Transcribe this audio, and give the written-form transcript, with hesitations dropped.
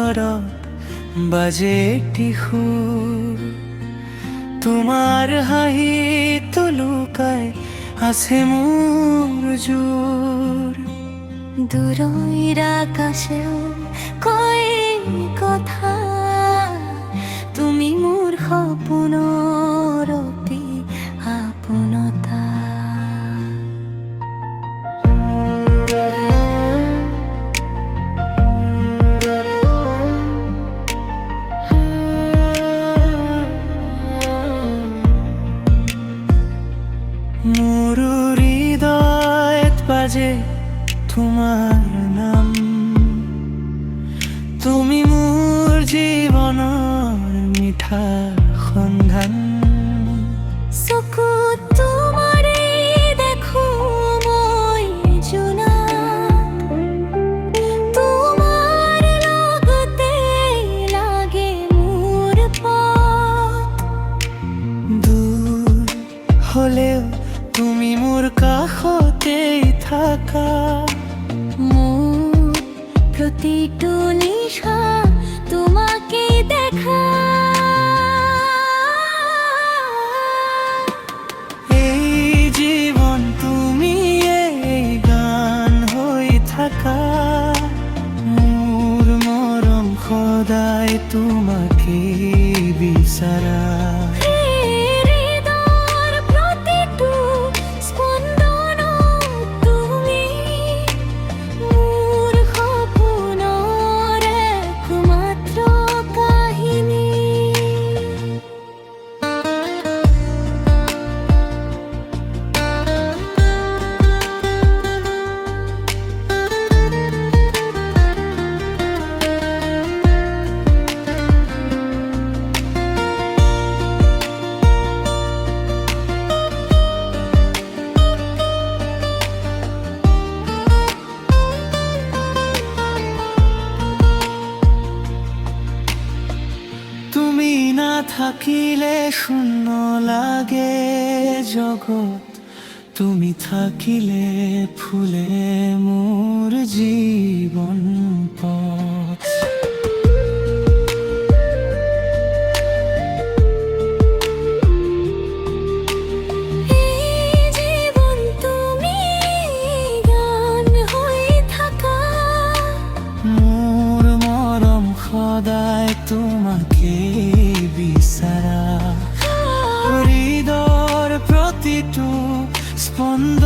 ভিতৰত বাজে টিহুৰ তোমাৰ হাঁহিত লুকাই আছে মোৰ জোৰ দূৰৈৰ আকাশেও কয় কথা তুমি মোৰ সপোনৰ অতি আপোনতা মোৰ হৃদয়ত বাজে তোমাৰ নাম তুমি মোৰ জীৱনৰ মিঠা সন্ধান চকুত তোমাৰে দেখো মই জোনাক তোমাৰ লগতে লাগে মোৰ পথ দূৰ হলেও তুমি মোৰ কাষতেই থাকা মোৰ প্ৰতিটো নিশা তোমাকে দেখা এই জীৱন তুমি এই গান হৈ থাকা মোৰ মৰম সদায় তোমাকে বিচাৰা তুমি না থাকিলে শূন্য লাগে জগত তুমি থাকিলে ফুলে মোৰ জীৱন পথ এই জীৱন তুমি গান হৈ থাকা মোৰ মৰম সদায় তোমাকে বিচাৰা হৃদয়ৰ প্ৰতিটো স্পন্দন